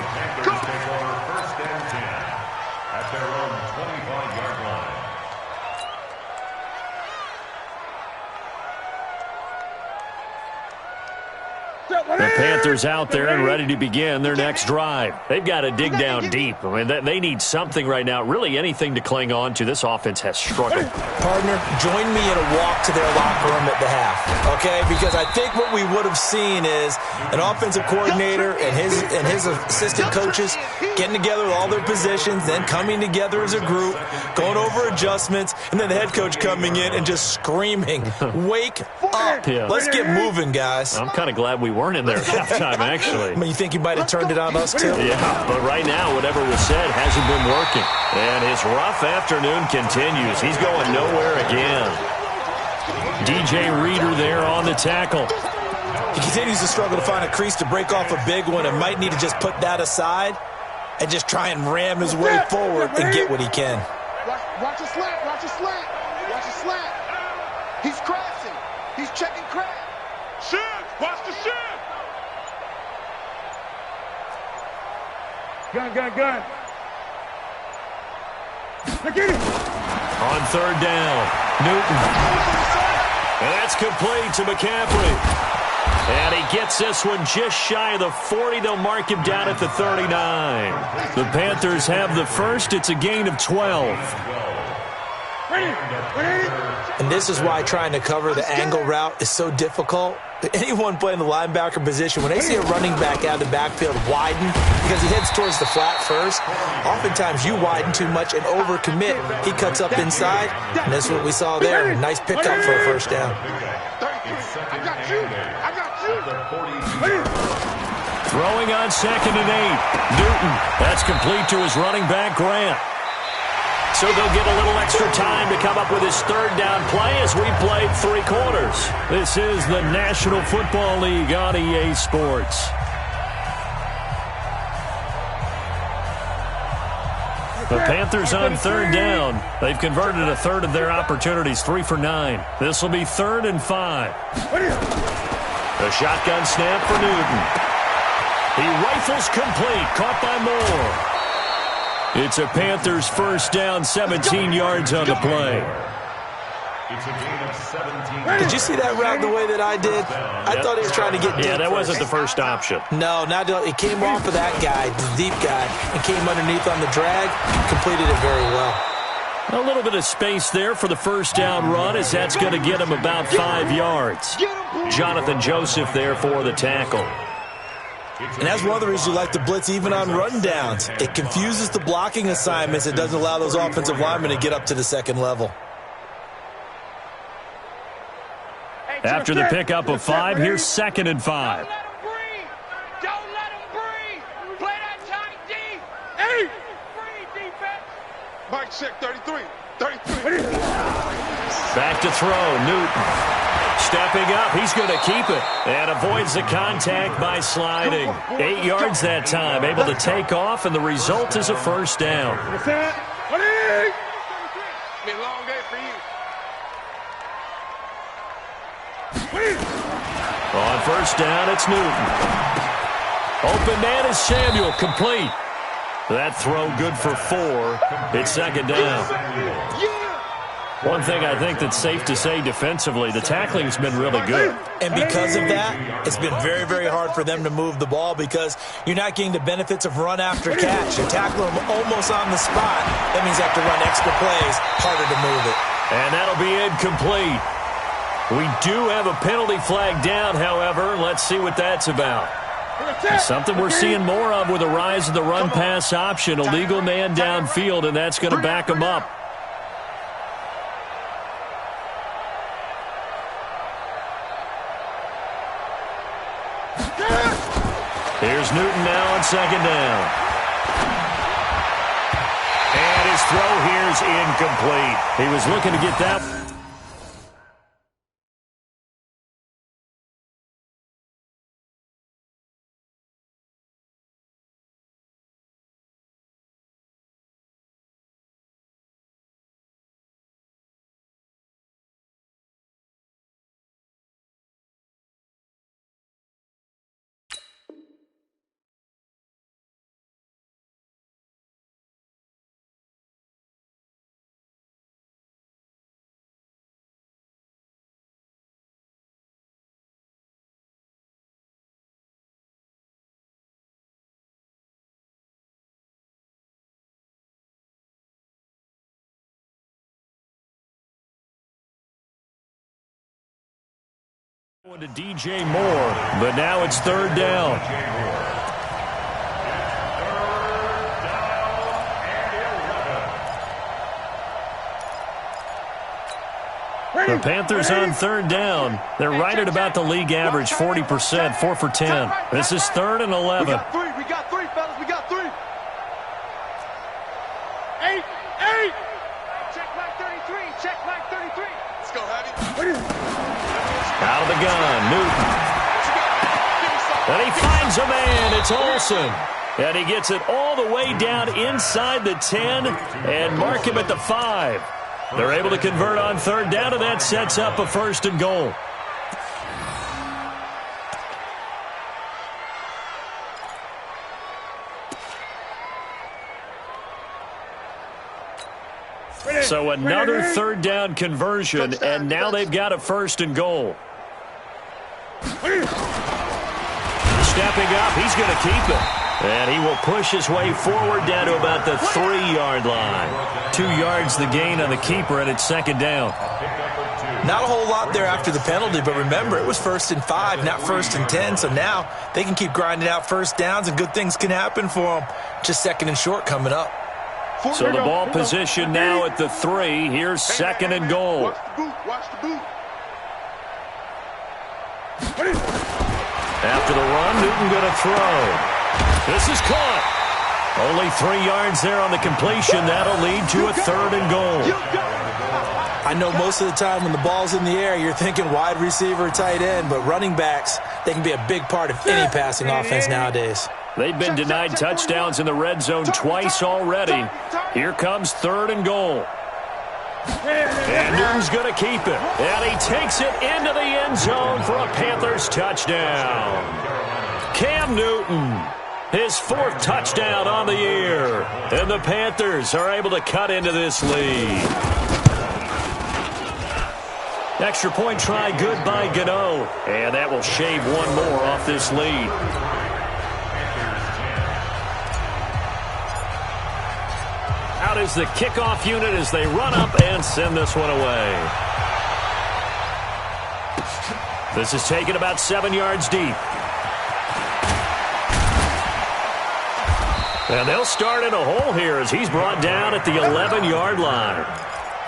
go. Take over 1st and 10 at their own 25-yard line. The Panthers out there and ready to begin their next drive. They've got to dig down deep. I mean, they need something right now, really anything to cling on to. This offense has struggled. Partner, join me in a walk to their locker room at the half, okay? Because I think what we would have seen is an offensive coordinator and his assistant coaches getting together with all their positions, then coming together as a group, going over adjustments, and then the head coach coming in and just screaming, wake up. Yeah. Let's get moving, guys. I'm kind of glad we weren't in there at halftime, actually. I mean, you think he might have turned it on us, too? Yeah, but right now, whatever was said hasn't been working. And his rough afternoon continues. He's going nowhere again. DJ Reader there on the tackle. He continues to struggle to find a crease to break off a big one and might need to just put that aside and just try and ram his way forward and get what he can. Watch a slant. Watch a slant. Watch a slant. He's crashing. He's checking crash. Shift. Watch the shift. Gun. On third down, Newton. And that's complete to McCaffrey. And he gets this one just shy of the 40. They'll mark him down at the 39. The Panthers have the first. It's a gain of 12. And this is why trying to cover the angle route is so difficult. Anyone playing the linebacker position, when they see a running back out of the backfield widen because he heads towards the flat first, oftentimes you widen too much and overcommit. He cuts up inside, and that's what we saw there. Nice pickup for a first down. I got you. I got you. Throwing on 2nd and 8. Newton. That's complete to his running back, Grant. So they'll get a little extra time to come up with his third down play as we played 3 quarters. This is the National Football League on EA Sports. The Panthers on third down. They've converted a third of their opportunities, 3 for 9. This will be 3rd and 5. A shotgun snap for Newton. He rifles complete, caught by Moore. It's a Panthers first down, 17 yards on the play. It's a gain of 17. Did you see that route the way that I did? I thought he was trying to get deep. Yeah, that wasn't the first option. No, he came off of that guy, the deep guy, and came underneath on the drag, completed it very well. A little bit of space there for the first down run, as that's going to get him about 5 yards. Jonathan Joseph there for the tackle. And that's one of the reasons you like to blitz even on rundowns. It confuses the blocking assignments. It doesn't allow those offensive linemen to get up to the second level. After the pickup of 5, here's 2nd and 5. Don't let him breathe. Don't let him breathe. Play that tight D. Hey! Breathe, defense. Mike, check 33. 33. Back to throw, Newton. Stepping up, he's going to keep it. And avoids the contact by sliding. 8 yards that time, able to take off, and the result is a first down. It's been a long day for you. On first down, it's Newton. Open man is Samuel, complete. That throw good for 4. It's 2nd down. One thing I think that's safe to say defensively, the tackling's been really good. And because of that, it's been very, very hard for them to move the ball because you're not getting the benefits of run after catch. You're tackling them almost on the spot. That means you have to run extra plays, harder to move it. And that'll be incomplete. We do have a penalty flag down, however. Let's see what that's about. Something we're seeing more of with the rise of the run-pass option. A legal man downfield, and that's going to back him up. Here's Newton now on 2nd down. And his throw here's incomplete. He was looking to get that. To DJ Moore, but now it's 3rd down. The Panthers on 3rd down. They're right at about the league average, 40%, 4 for 10. This is 3rd and 11. We got three, fellas. We got 3. 8. Check Mike 33. Check Mike 33. Let's go, Hattie. Out of the gun, Newton. And he finds a man. It's Olsen. And he gets it all the way down inside the 10 and mark him at the 5. They're able to convert on 3rd down, and that sets up a 1st and goal. So another third down conversion, and now they've got a 1st and goal. Stepping up, he's going to keep it. And he will push his way forward down to about the 3-yard line. 2 yards the gain on the keeper, and it's 2nd down. Not a whole lot there after the penalty, but remember, it was 1st and 5, not 1st and 10. So now they can keep grinding out 1st downs, and good things can happen for them. Just 2nd and short coming up. So the ball position now at the 3. Here's 2nd and goal. Watch the boot. Watch the boot. After the run, Newton going to throw. This is caught. Only 3 yards there on the completion. That'll lead to a 3rd and goal. I know most of the time when the ball's in the air, you're thinking wide receiver, tight end, but running backs, they can be a big part of any passing offense nowadays. They've been denied touchdowns in the red zone twice already. Here comes 3rd and goal. And Newton's going to keep it. And he takes it into the end zone for a Panthers touchdown. Cam Newton, his 4th touchdown on the year. And the Panthers are able to cut into this lead. Extra point try good by Gano. And that will shave one more off this lead. Out is the kickoff unit as they run up and send this one away. This is taken about 7 yards deep. And they'll start in a hole here as he's brought down at the 11-yard line.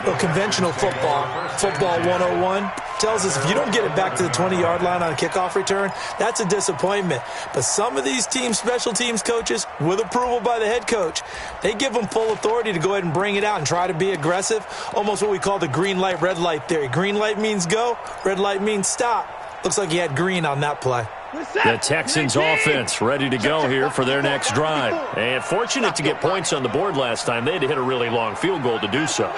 Well, conventional football 101, tells us if you don't get it back to the 20-yard line on a kickoff return, that's a disappointment. But some of these teams, special teams coaches, with approval by the head coach, they give them full authority to go ahead and bring it out and try to be aggressive, almost what we call the green light, red light theory. Green light means go, red light means stop. Looks like he had green on that play. The Texans offense ready to go here for their next drive. And fortunate to get points on the board last time. They had to hit a really long field goal to do so.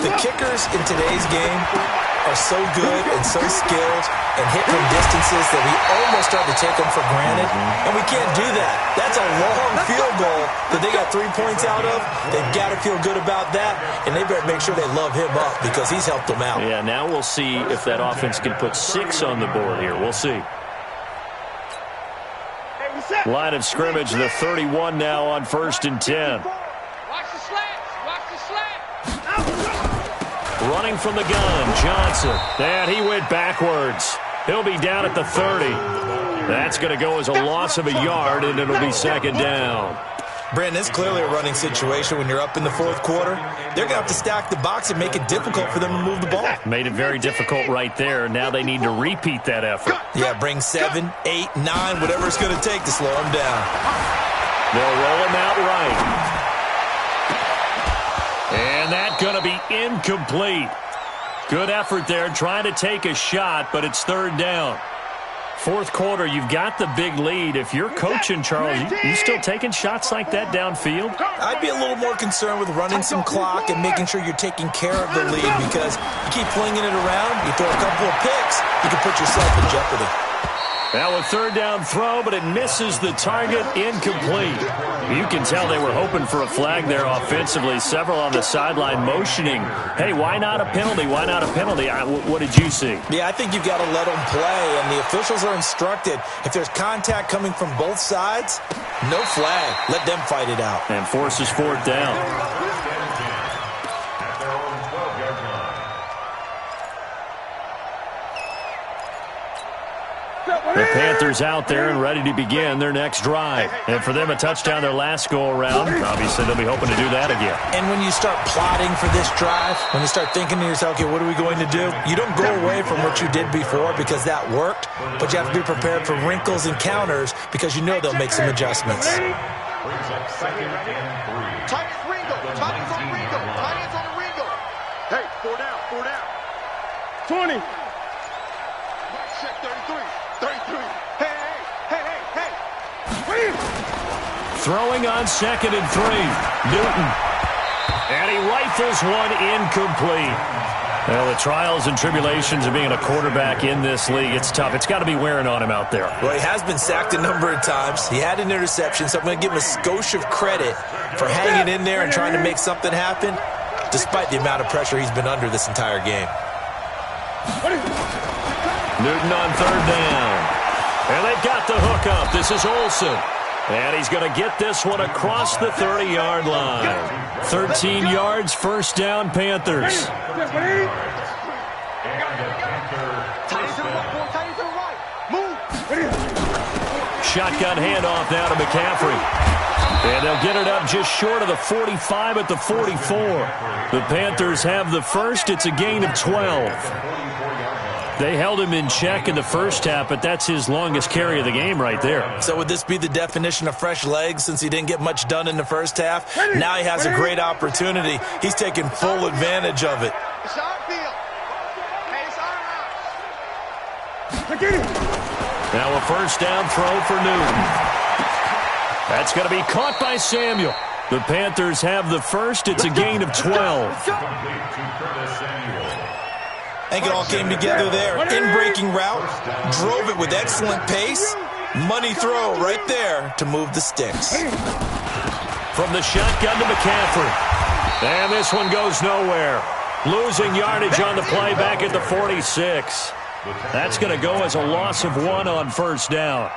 The kickers in today's game are so good and so skilled and hit from distances that we almost start to take them for granted. And we can't do that. That's a long field goal that they got 3 points out of. They've got to feel good about that, and they better make sure they love him up because he's helped them out. Yeah, now we'll see if that offense can put 6 on the board here. We'll see. Line of scrimmage, the 31 now on 1st and 10. Watch the slats. Watch the slats. Running from the gun, Johnson. And he went backwards. He'll be down at the 30. That's going to go as a loss of a yard, and it'll be 2nd down. Brandon, it's clearly a running situation when you're up in the 4th quarter. They're going to have to stack the box and make it difficult for them to move the ball. Made it very difficult right there. Now they need to repeat that effort. Yeah, bring 7, 8, 9, whatever it's going to take to slow them down. They'll roll him out right. And that's going to be incomplete. Good effort there, trying to take a shot, but it's 3rd down. 4th quarter, you've got the big lead. If you're coaching, Charles, you still taking shots like that downfield? I'd be a little more concerned with running some clock and making sure you're taking care of the lead because you keep flinging it around, you throw a couple of picks, you can put yourself in jeopardy. Now a 3rd down throw, but it misses the target, incomplete. You can tell they were hoping for a flag there offensively. Several on the sideline motioning, hey, why not a penalty? Why not a penalty? What did you see? Yeah, I think you've got to let them play, and the officials are instructed. If there's contact coming from both sides, no flag. Let them fight it out. And forces 4th down. The Panthers out there and ready to begin their next drive. And for them, a touchdown their last go-around. Obviously, they'll be hoping to do that again. And when you start plotting for this drive, when you start thinking to yourself, okay, what are we going to do? You don't go away from what you did before because that worked, but you have to be prepared for wrinkles and counters because you know they'll make some adjustments. Tight end Ringo. Tight ends on Ringo. Tight ends on the Ringo. Hey, 4 down. 4 down. 20. Check 33. 33. Hey. Throwing on 2nd and 3. Newton. And he rifles one incomplete. Well, the trials and tribulations of being a quarterback in this league, it's tough. It's got to be wearing on him out there. Well, he has been sacked a number of times. He had an interception, so I'm going to give him a skosh of credit for hanging in there and trying to make something happen. despite the amount of pressure he's been under this entire game. Newton on third down. And they've got the hook up. This is Olsen. And he's going to get this one across the 30-yard line. 13 yards, first down, Panthers. Shotgun handoff now to McCaffrey. And they'll get it up just short of the 45 at the 44. The Panthers have the first. It's a gain of 12. They held him in check in the first half, but that's his longest carry of the game right there. So would this be the definition of fresh legs since he didn't get much done in the first half? Now he has a great opportunity. He's taking full advantage of it. Now a first down throw for Newton. That's going to be caught by Samuel. The Panthers have the first. It's a gain of 12. I think it all came together there. In-breaking route, drove it with excellent pace. Money throw right there to move the sticks. From the shotgun to McCaffrey. And this one goes nowhere. Losing yardage on the play back at the 46. That's going to go as a loss of 1 on first down.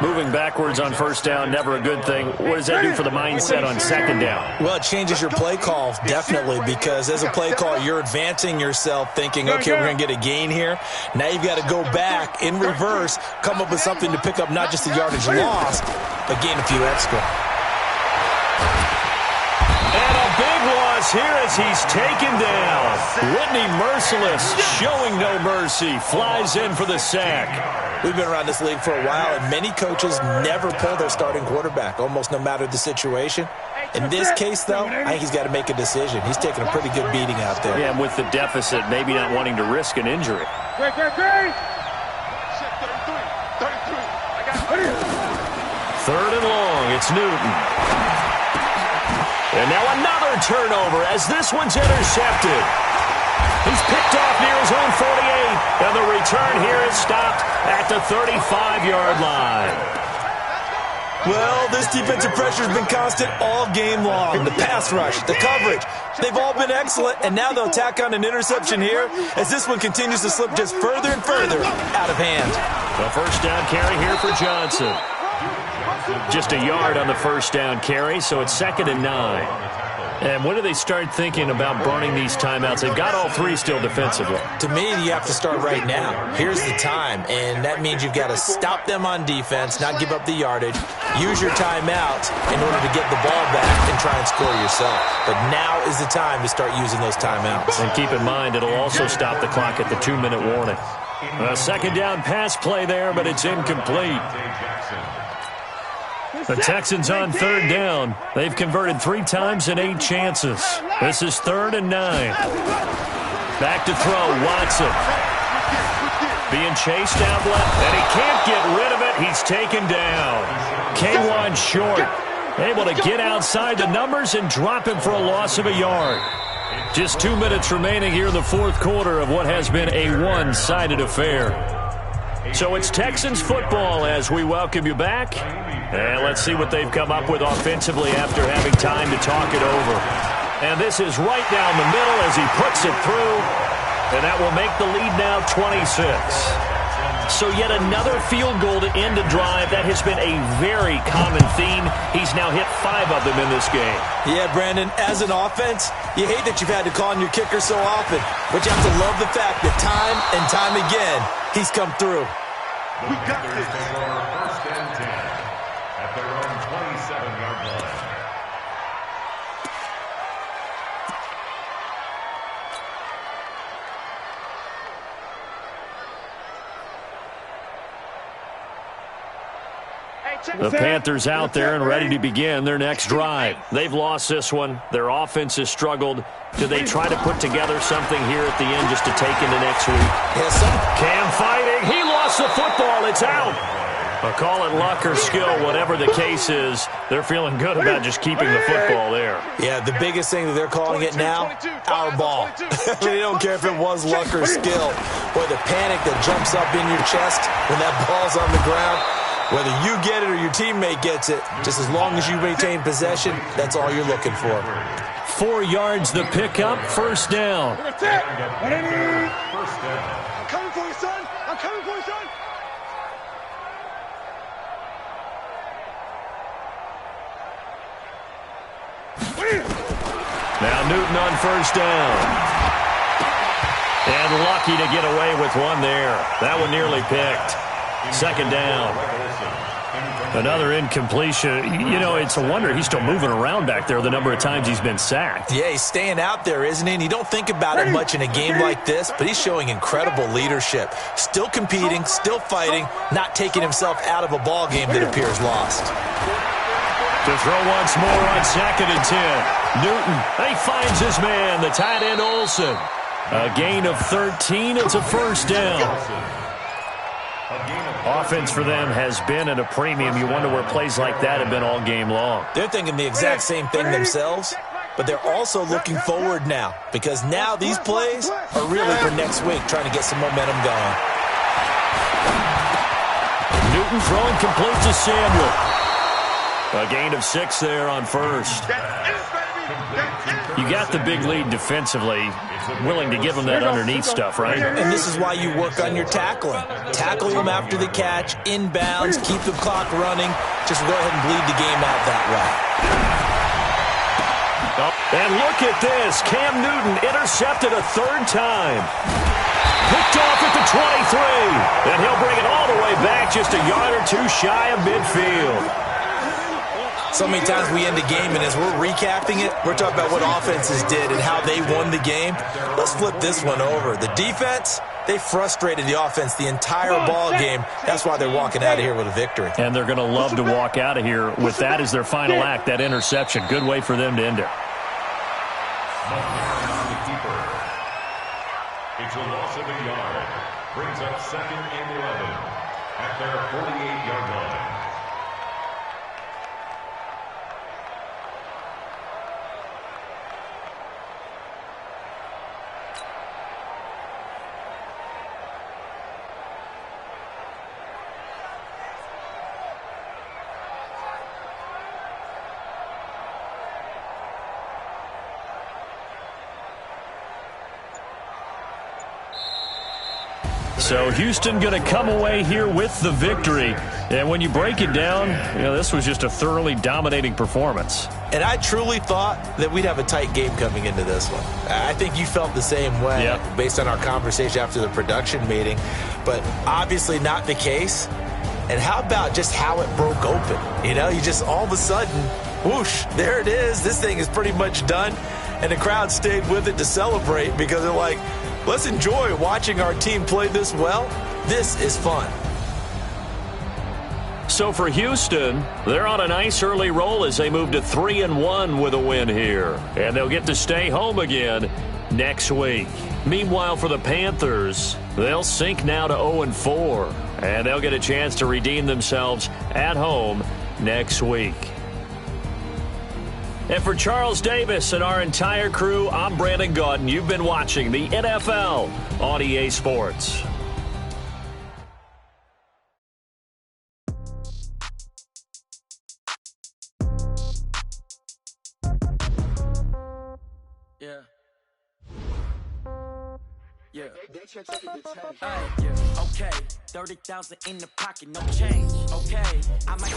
Moving backwards on first down, never a good thing. What does that do for the mindset on second down? Well, it changes your play call, definitely, because as a play call, you're advancing yourself thinking, okay, we're going to get a gain here. Now you've got to go back in reverse, come up with something to pick up not just the yardage lost, but gain a few extra. And a big loss here as he's taken down. Whitney Merciless showing no mercy. Flies in for the sack. We've been around this league for a while, and many coaches never pull their starting quarterback, almost no matter the situation. In this case, though, I think he's got to make a decision. He's taking a pretty good beating out there. Yeah, and with the deficit, maybe not wanting to risk an injury. Third and long, it's Newton. And now another turnover as this one's intercepted. He's picked off near his own 48, and the return here is stopped at the 35-yard line. Well, this defensive pressure has been constant all game long. The pass rush, the coverage, they've all been excellent, and now they'll tack on an interception here as this one continues to slip just further and further out of hand. The first down carry here for Johnson. Just a yard on the first down carry, so it's 2nd and 9. And when do they start thinking about burning these timeouts? They've got all three still defensively. To me, you have to start right now. Here's the time, and that means you've got to stop them on defense, not give up the yardage, use your timeouts in order to get the ball back and try and score yourself. But now is the time to start using those timeouts. And keep in mind, it'll also stop the clock at the 2-minute warning. A second down pass play there, but it's incomplete. The Texans on third down. They've converted 3 times in 8 chances. This is 3rd and 9. Back to throw, Watson. Being chased out left, and he can't get rid of it. He's taken down. K1 short. Able to get outside the numbers and drop him for a loss of a yard. Just 2 minutes remaining here in the fourth quarter of what has been a one-sided affair. So it's Texans football as we welcome you back. And let's see what they've come up with offensively after having time to talk it over. And this is right down the middle as he puts it through. And that will make the lead now 26. So yet another field goal to end a drive. That has been a very common theme. He's now hit 5 of them in this game. Yeah, Brandon, as an offense, you hate that you've had to call on your kicker so often. But you have to love the fact that time and time again, he's come through. We got this. First and 10 at their own 27-yard line. The Panthers out there and ready to begin their next drive. They've lost this one. Their offense has struggled. Do they try to put together something here at the end just to take into next week? Yes, Cam fighting. He lost the football. It's out. Call it luck or skill, whatever the case is. They're feeling good about just keeping the football there. Yeah, the biggest thing that they're calling it now, our ball. They don't care if it was luck or skill. Or the panic that jumps up in your chest when that ball's on the ground. Whether you get it or your teammate gets it, just as long as you maintain possession, that's all you're looking for. 4 yards the pickup, first down. First down. I'm coming for you, son. I'm coming for you, son. Now Newton on first down. And lucky to get away with one there. That one nearly picked. Second down. Another incompletion. You know, it's a wonder he's still moving around back there the number of times he's been sacked. Yeah, he's staying out there, isn't he? And you don't think about it much in a game like this, but he's showing incredible leadership. Still competing, still fighting, not taking himself out of a ball game that appears lost. To throw once more on 2nd and 10. Newton, he finds his man, the tight end Olsen. A gain of 13. It's a first down. Offense for them has been at a premium. You wonder where plays like that have been all game long. They're thinking the exact same thing themselves, but they're also looking forward now because now these plays are really for next week, trying to get some momentum going. Newton throwing complete to Samuel. A gain of 6 there on first. You got the big lead defensively, willing to give them that underneath stuff, right? And this is why you work on your tackling. Tackle them after the catch, inbounds, keep the clock running. Just go ahead and bleed the game out that way. And look at this. Cam Newton intercepted a 3rd time. Picked off at the 23. And he'll bring it all the way back just a yard or 2 shy of midfield. So many times we end the game, and as we're recapping it, we're talking about what offenses did and how they won the game. Let's flip this one over. The defense, they frustrated the offense the entire ball game. That's why they're walking out of here with a victory. And they're going to love to walk out of here with that as their final act, that interception. Good way for them to end it. It's a loss of a yard. Brings up 2nd and 11 at their 48-yard line. So Houston going to come away here with the victory. And when you break it down, you know, this was just a thoroughly dominating performance. And I truly thought that we'd have a tight game coming into this one. I think you felt the same way based on our conversation after the production meeting. But obviously not the case. And how about just how it broke open? You know, you just all of a sudden, whoosh, there it is. This thing is pretty much done. And the crowd stayed with it to celebrate because they're like, let's enjoy watching our team play this well. This is fun. So for Houston, they're on a nice early roll as they move to 3-1 with a win here. And they'll get to stay home again next week. Meanwhile, for the Panthers, they'll sink now to 0-4. And they'll get a chance to redeem themselves at home next week. And for Charles Davis and our entire crew, I'm Brandon Gaudin. You've been watching the NFL on EA Sports. Yeah. Yeah. Okay. 30,000 in the pocket, no change. Okay. I might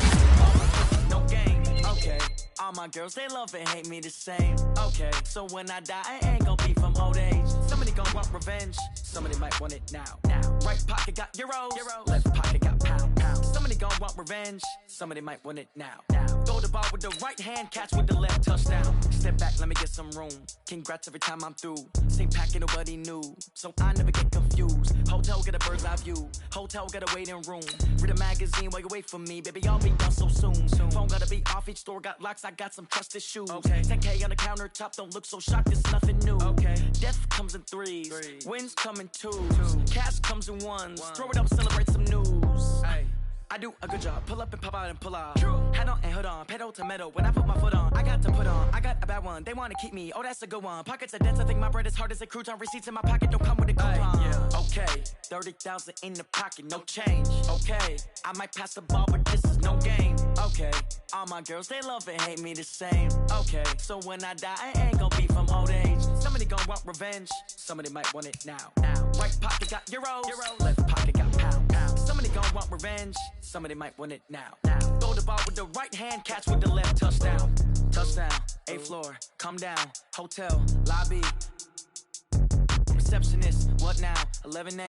no game. Okay. All my girls, they love and hate me the same. Okay. So when I die, I ain't gonna be from old age. Somebody gonna want revenge. Somebody might want it now. Right pocket got euros. Left pocket got pounds. Somebody gonna want revenge. Somebody might want it now. Throw the ball with the right hand, catch with the left, touchdown. Step back, let me get some room. Congrats every time I'm through. Same packet, nobody knew. So I never get confused. Hotel get a bird's eye view. Hotel get a waiting room. Read a magazine while you wait for me. Baby, I'll be done so soon. Phone gotta be off, each store got locks. I got some trusted shoes. Okay. 10K on the countertop, don't look so shocked, it's nothing new. Okay. Death comes in threes. Wins come in twos. Cash comes in ones. Throw it up, celebrate some news. Ay. I do a good job. Pull up and pop out and pull off. Hat on and hood on. Pedal to metal. When I put my foot on, I got to put on. I got a bad one. They want to keep me. Oh, that's a good one. Pockets are dense. I think my bread is hard as a crouton. Receipts in my pocket don't come with a coupon. Yeah. Okay. 30,000 in the pocket. No change. Okay. I might pass the ball, but this is no game. Okay, all my girls, they love and hate me the same. Okay, so when I die, I ain't gon' be from old age. Somebody gon' want revenge, somebody might want it now. Right pocket got euros, left pocket got pound. Somebody gon' want revenge, somebody might want it now. Throw the ball with the right hand, catch with the left, touchdown. Touchdown, 8th floor, come down, hotel, lobby. Receptionist, what now? 11 a.m.